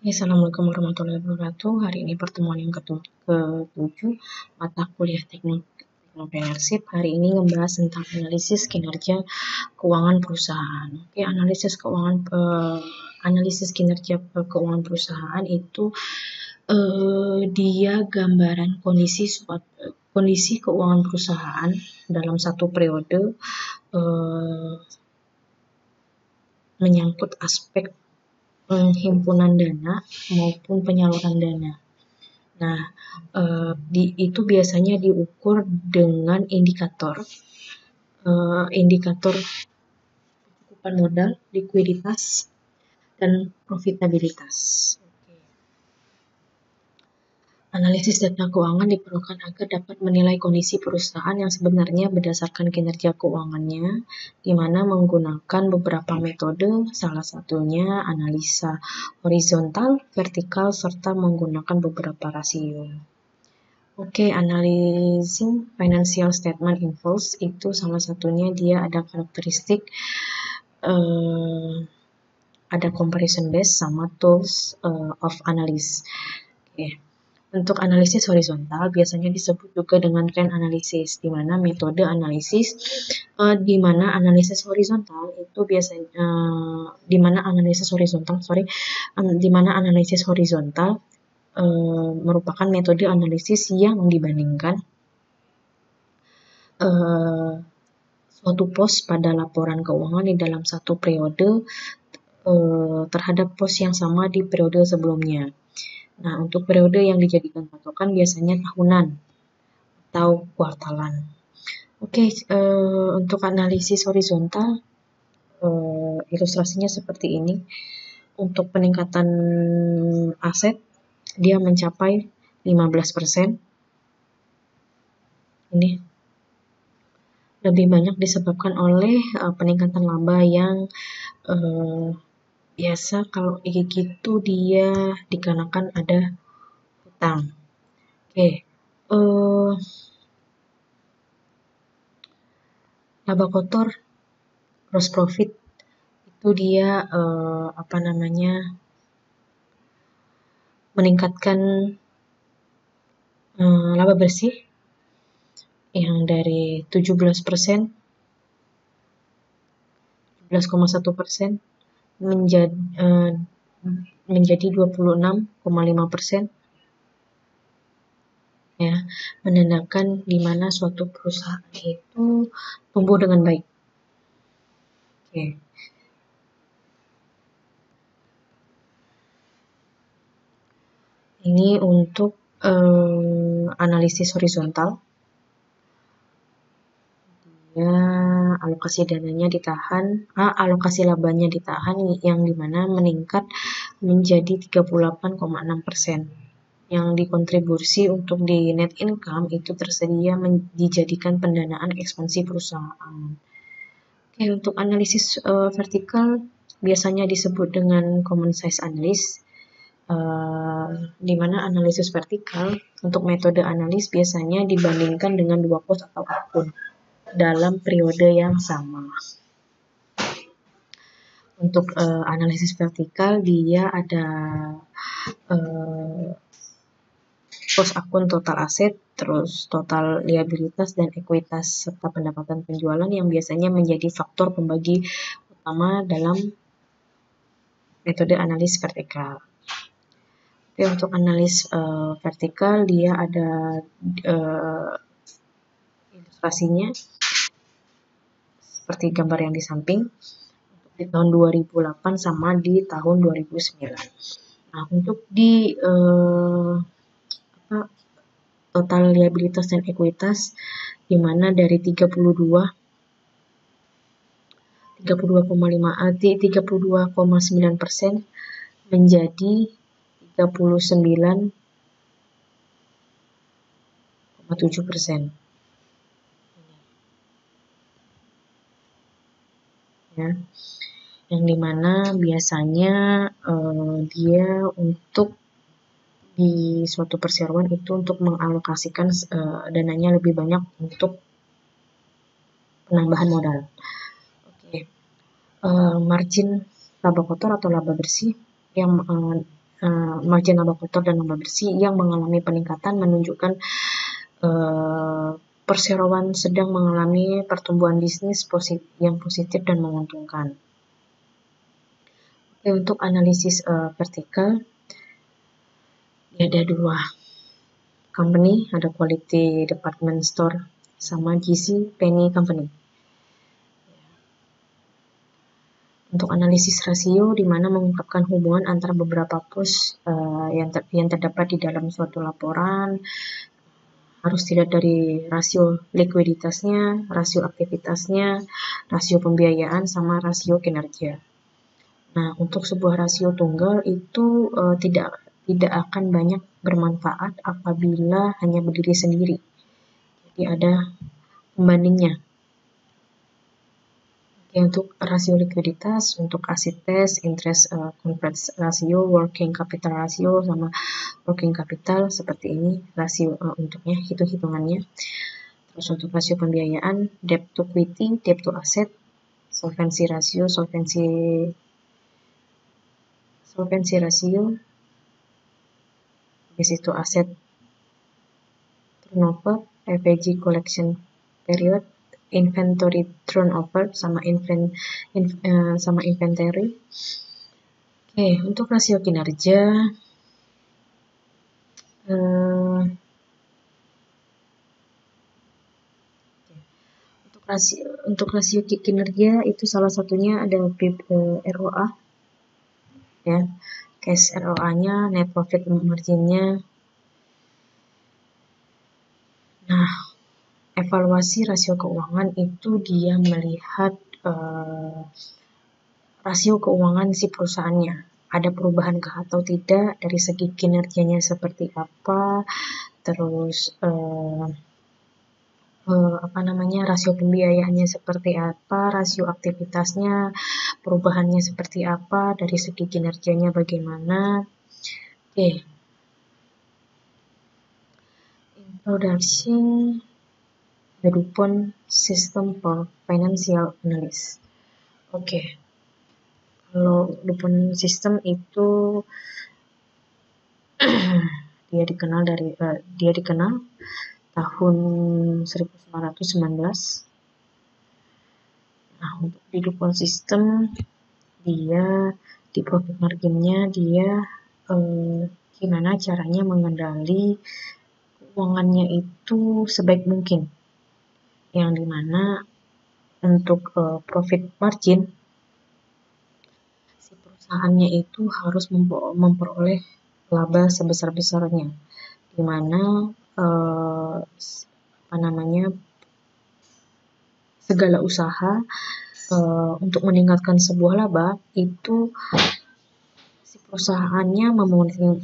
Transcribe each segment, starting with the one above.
Assalamualaikum warahmatullahi wabarakatuh. Hari ini pertemuan yang ke-7 mata kuliah Technopreneurship. Hari ini membahas tentang analisis kinerja keuangan perusahaan. Oke, analisis kinerja keuangan perusahaan itu dia gambaran kondisi keuangan perusahaan dalam satu periode, menyangkut aspek penghimpunan dana maupun penyaluran dana. Nah, itu biasanya diukur dengan indikator cukupan modal, likuiditas, dan profitabilitas. Analisis data keuangan diperlukan agar dapat menilai kondisi perusahaan yang sebenarnya berdasarkan kinerja keuangannya, di mana menggunakan beberapa metode, salah satunya analisa horizontal, vertikal, serta menggunakan beberapa rasio. Oke, analyzing financial statement involves itu salah satunya dia ada karakteristik, ada comparison base sama tools of analysis. Oke. Untuk analisis horizontal biasanya disebut juga dengan trend analysis, di mana metode analisis di mana analisis horizontal itu biasanya merupakan metode analisis yang dibandingkan suatu pos pada laporan keuangan di dalam satu periode terhadap pos yang sama di periode sebelumnya. Nah, untuk periode yang dijadikan patokan biasanya tahunan atau kuartalan. Oke, untuk analisis horizontal, ilustrasinya seperti ini. Untuk peningkatan aset, dia mencapai 15%. Ini lebih banyak disebabkan oleh peningkatan laba yang biasa kalau gitu dia dikarenakan ada hutang. Oke, laba kotor, gross profit itu dia meningkatkan laba bersih yang dari 17%, 17,1% menjadi 26,5%. Ya, menandakan di mana suatu perusahaan itu tumbuh dengan baik. Oke. Ini untuk analisis horizontal. Ya, alokasi dananya ditahan, alokasi labanya ditahan yang dimana meningkat menjadi 38,6%. Yang dikontribusi untuk di net income itu tersedia dijadikan pendanaan ekspansi perusahaan. Oke, untuk analisis vertikal biasanya disebut dengan common size analysis, di mana analisis vertikal untuk metode analis biasanya dibandingkan dengan dua pos atau akun dalam periode yang sama. Untuk analisis vertikal dia ada pos akun total aset, terus total liabilitas dan ekuitas serta pendapatan penjualan yang biasanya menjadi faktor pembagi utama dalam metode analis vertikal. Oke, untuk analis vertikal dia ada ilustrasinya seperti gambar yang di samping di tahun 2008 sama di tahun 2009. Nah, untuk di total liabilitas dan ekuitas di mana dari 32,9% menjadi 39,7%. Ya, yang dimana biasanya dia untuk di suatu perseroan itu untuk mengalokasikan dananya lebih banyak untuk penambahan modal. Oke, margin laba kotor atau laba bersih yang margin laba kotor dan laba bersih yang mengalami peningkatan menunjukkan perseroan sedang mengalami pertumbuhan bisnis yang positif dan menguntungkan. Oke, untuk analisis vertikal, ada dua company, ada Quality Department Store sama JC Penney Company. Untuk analisis rasio, di mana mengungkapkan hubungan antara beberapa pos yang terdapat di dalam suatu laporan, harus dilihat dari rasio likuiditasnya, rasio aktivitasnya, rasio pembiayaan, sama rasio kinerja. Nah, untuk sebuah rasio tunggal itu tidak akan banyak bermanfaat apabila hanya berdiri sendiri. Jadi ada pembandingnya. Oke, untuk rasio likuiditas, untuk asset test, interest conversion ratio, working capital ratio, sama working capital seperti ini rasio untuknya, hitung-hitungannya. Terus untuk rasio pembiayaan, debt to equity, debt to asset, solvency ratio, habis itu aset turnover, average collection period, inventory turnover, sama inventory. Oke, untuk rasio kinerja, untuk rasio kinerja itu salah satunya ada ROA, ya, cash ROA-nya, net profit margin-nya. Nah, evaluasi rasio keuangan itu dia melihat rasio keuangan si perusahaannya, ada perubahan kah atau tidak, dari segi kinerjanya seperti apa, terus rasio pembiayaannya seperti apa, rasio aktivitasnya, perubahannya seperti apa, dari segi kinerjanya bagaimana. Oke. Introduction the DuPont System for Financial Analysis. Oke. Kalau DuPont System itu dia dikenal tahun 1919. Nah, untuk di DuPont System, dia di profit margin-nya dia gimana caranya mengendali keuangannya itu sebaik mungkin, yang dimana untuk profit margin si perusahaannya itu harus memperoleh laba sebesar-besarnya, dimana segala usaha untuk meningkatkan sebuah laba itu si perusahaannya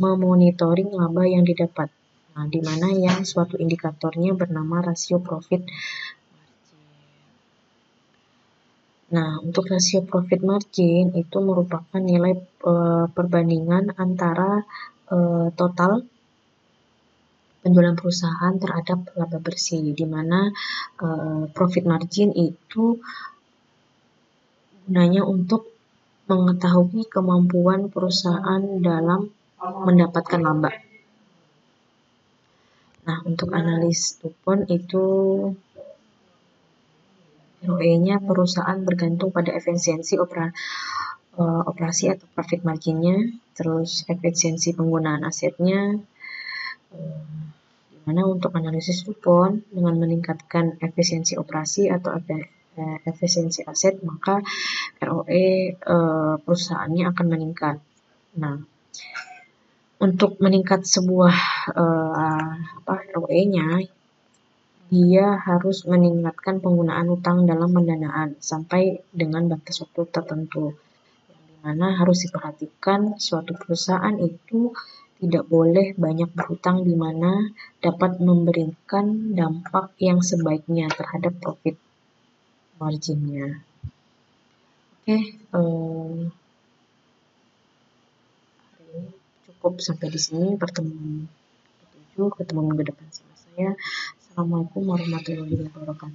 memonitoring laba yang didapat. Nah, di mana yang suatu indikatornya bernama rasio profit margin. Nah, untuk rasio profit margin itu merupakan nilai perbandingan antara total penjualan perusahaan terhadap laba bersih, di mana profit margin itu gunanya untuk mengetahui kemampuan perusahaan dalam mendapatkan laba. Nah, untuk analis DuPont itu ROE-nya perusahaan bergantung pada efisiensi operasi atau profit margin-nya, terus efisiensi penggunaan asetnya, di mana untuk analisis DuPont dengan meningkatkan efisiensi operasi atau efisiensi aset, maka ROE perusahaannya akan meningkat. Nah, untuk meningkat sebuah ROE-nya, dia harus meningkatkan penggunaan utang dalam pendanaan sampai dengan batas waktu tertentu, yang dimana harus diperhatikan suatu perusahaan itu tidak boleh banyak berhutang, di mana dapat memberikan dampak yang sebaiknya terhadap profit margin-nya. Oke, hari ini cukup sampai di sini. Ketemu minggu depan sama saya. Assalamualaikum warahmatullahi wabarakatuh.